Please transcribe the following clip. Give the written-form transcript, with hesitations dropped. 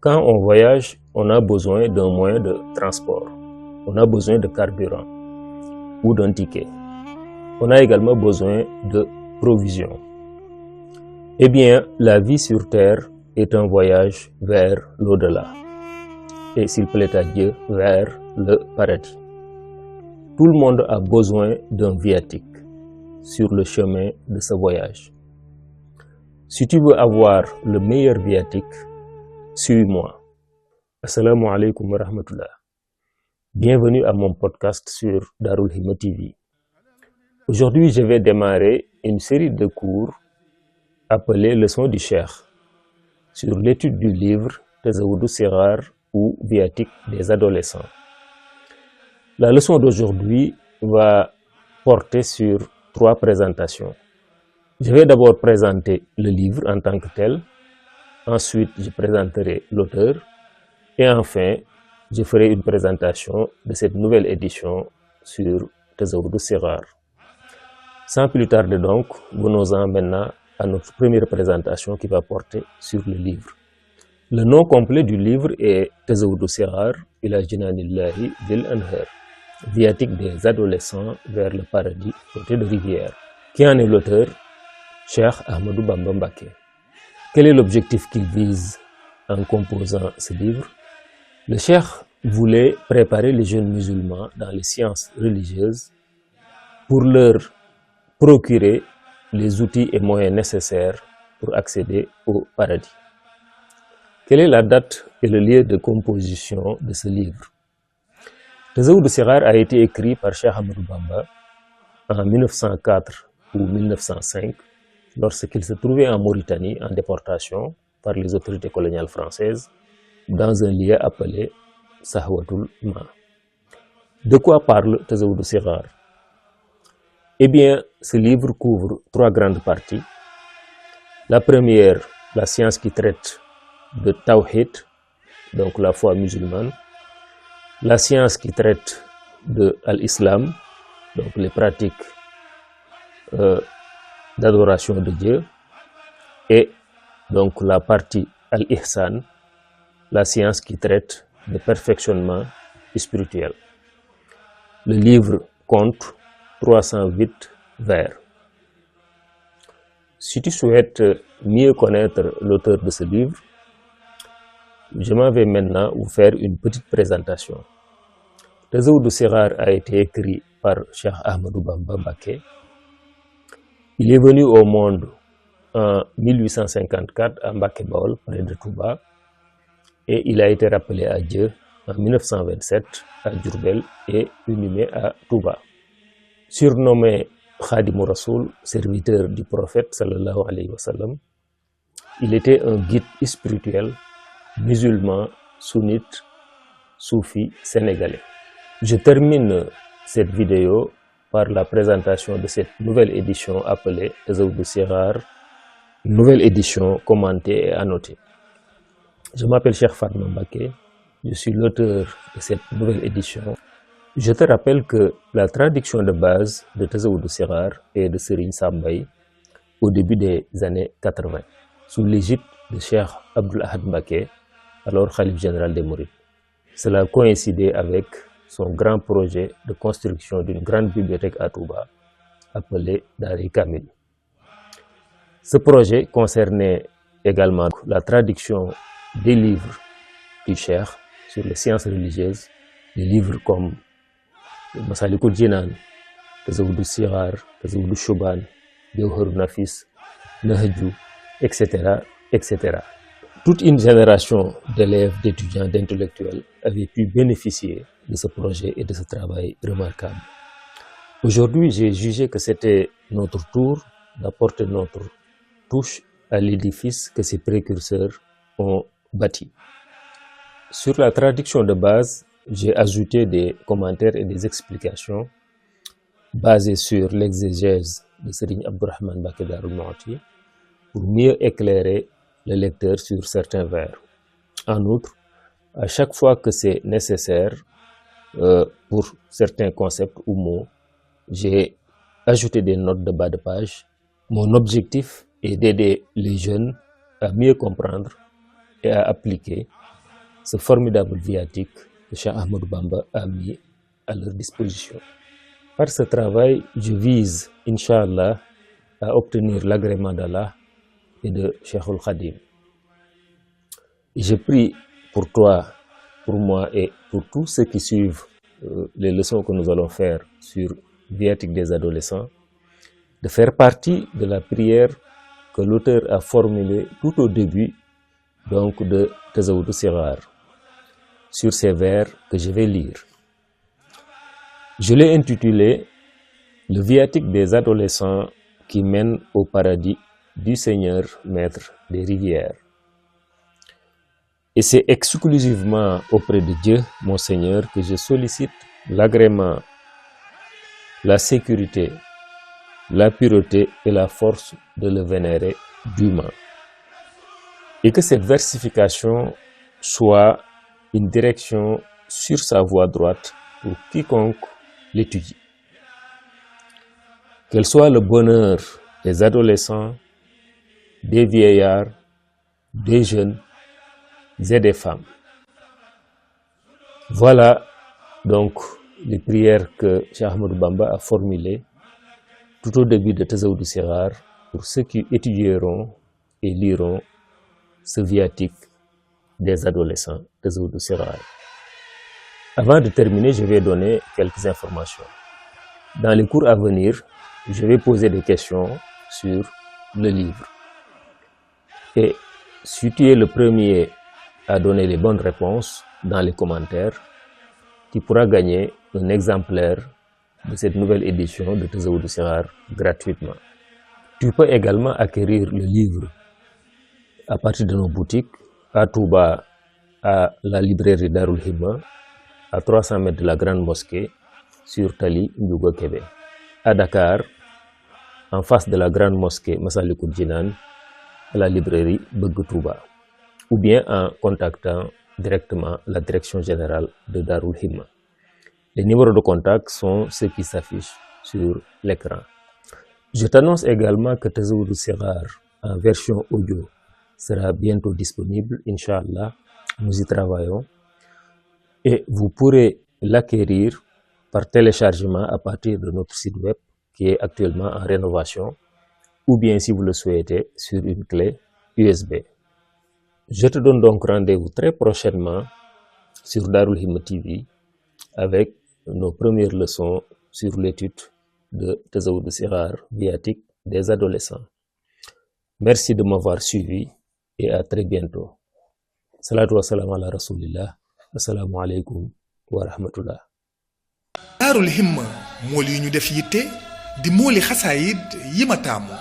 Quand on voyage, on a besoin d'un moyen de transport. On a besoin de carburant ou d'un ticket. On a également besoin de provisions. Eh bien, la vie sur Terre est un voyage vers l'au-delà. Et s'il plaît à Dieu, vers le paradis. Tout le monde a besoin d'un viatique sur le chemin de ce voyage. Si tu veux avoir le meilleur viatique, suis-moi. Assalamu alaikum wa rahmatullah. Bienvenue à mon podcast sur Darul Himma TV. Aujourd'hui, je vais démarrer une série de cours appelée Leçon du Cheikh sur l'étude du livre Tazawudu Sighar ou Viatique des adolescents. La leçon d'aujourd'hui va porter sur 3 présentations. Je vais d'abord présenter le livre en tant que tel, ensuite je présenterai l'auteur et enfin je ferai une présentation de cette nouvelle édition sur Tazawudu Sighar. Sans plus tarder donc, venons-en maintenant à notre première présentation qui va porter sur le livre. Le nom complet du livre est Tazawudu Sighar ila Jinanillahi Dil Anhar, viatique des adolescents vers le paradis côté de rivière. Qui en est l'auteur? Cheikh Ahmadou Bamba Mbacké. Quel est l'objectif qu'il vise en composant ce livre? Le Cheikh voulait préparer les jeunes musulmans dans les sciences religieuses pour leur procurer les outils et moyens nécessaires pour accéder au paradis. Quelle est la date et le lieu de composition de ce livre? Tazawudu Sighar a été écrit par Cheikh Ahmadou Bamba en 1904 ou 1905 lorsqu'il se trouvait en Mauritanie en déportation par les autorités coloniales françaises dans un lieu appelé Sahwatul Ma. De quoi parle Tazawudu Sighar? Eh bien, ce livre couvre 3 grandes parties. La première, la science qui traite de Tawhid, donc la foi musulmane. La science qui traite de l'islam, donc les pratiques d'adoration de Dieu, et donc la partie al-ihsan, la science qui traite de perfectionnement spirituel. Le livre compte 308 vers. Si tu souhaites mieux connaître l'auteur de ce livre, je m'en vais maintenant vous faire une petite présentation. Tazawudu Sighar a été écrit par Cheikh Ahmadou Bamba Mbacké. Il est venu au monde en 1854 à Mbacké Baol, près de Touba, et il a été rappelé à Dieu en 1927 à Diourbel et inhumé à Touba. Surnommé Khadimou Rasoul, serviteur du prophète sallallahu alayhi wa sallam, il était un guide spirituel musulman, sunnite, soufi sénégalais. Je termine cette vidéo par la présentation de cette nouvelle édition appelée Tazawudu Sighar, nouvelle édition commentée et annotée. Je m'appelle Cheikh Fatma Mbacké, je suis l'auteur de cette nouvelle édition. Je te rappelle que la traduction de base de Tazawudu Sighar est de Serigne Sam Mbaye au début des années 80, sous l'égide de Cheikh Abdoul Ahad Mbacké, alors Khalife général des Mourides. Cela a coïncidé avec son grand projet de construction d'une grande bibliothèque à Touba, appelée Daaray Kamil. Ce projet concernait également la traduction des livres du Cheikh sur les sciences religieuses, des livres comme Masalikul Jinan, Tazawudu Sighar, Tazawudu Shuban, Jawharun Nafis, Nahju, etc., etc. Toute une génération d'élèves, d'étudiants, d'intellectuels avait pu bénéficier de ce projet et de ce travail remarquable. Aujourd'hui, j'ai jugé que c'était notre tour d'apporter notre touche à l'édifice que ces précurseurs ont bâti. Sur la traduction de base, j'ai ajouté des commentaires et des explications basées sur l'exégèse de Serigne Abdourahmane Mbacké Darou Mouhty pour mieux éclairer le lecteur sur certains vers. En outre, à chaque fois que c'est nécessaire pour certains concepts ou mots, j'ai ajouté des notes de bas de page. Mon objectif est d'aider les jeunes à mieux comprendre et à appliquer ce formidable viatique que Cheikh Ahmadou Bamba a mis à leur disposition. Par ce travail, je vise, Inch'Allah, à obtenir l'agrément d'Allah et de Cheikhul Khadim. Et je prie pour toi, pour moi et pour tous ceux qui suivent les leçons que nous allons faire sur viatique des adolescents, de faire partie de la prière que l'auteur a formulée tout au début donc de Tazawudu Sighar, sur ces vers que je vais lire. Je l'ai intitulé « Le viatique des adolescents qui mène au paradis du Seigneur Maître des rivières ». Et c'est exclusivement auprès de Dieu, mon Seigneur, que je sollicite l'agrément, la sécurité, la pureté et la force de le vénérer dûment. Et que cette versification soit une direction sur sa voie droite pour quiconque l'étudie. Qu'elle soit le bonheur des adolescents, des vieillards, des jeunes et des femmes. Voilà donc les prières que Cheikh Ahmadou Bamba a formulées tout au début de Tazawudu Sighar pour ceux qui étudieront et liront ce viatique des adolescents Tazawudu Sighar. Avant de terminer, je vais donner quelques informations. Dans les cours à venir, je vais poser des questions sur le livre. Et si tu es le premier à donner les bonnes réponses dans les commentaires, tu pourras gagner un exemplaire de cette nouvelle édition de Tazawudu Sighar gratuitement. Tu peux également acquérir le livre à partir de nos boutiques à Touba, à la librairie Darul Himma, à 300 mètres de la grande mosquée sur Tali Ndiouga Kébé, à Dakar, en face de la grande mosquée Massalikul Jinan, à la librairie Beug Touba, ou bien en contactant directement la direction générale de Darul Himma. Les numéros de contact sont ceux qui s'affichent sur l'écran. Je t'annonce également que Tazawudu Sighar en version audio sera bientôt disponible, Inch'Allah. Nous y travaillons. Et vous pourrez l'acquérir par téléchargement à partir de notre site web qui est actuellement en rénovation, ou bien si vous le souhaitez sur une clé USB. Je te donne donc rendez-vous très prochainement sur Darul Himma TV avec nos premières leçons sur l'étude de Tazawudu Sighar viatique des adolescents. Merci de m'avoir suivi et à très bientôt. Salatu wa salam ala rasulillah. Assalamu alaikum wa rahmatullah. Darul Himma mool yi ñu def yitte di mooli xasaayid yi ma taamu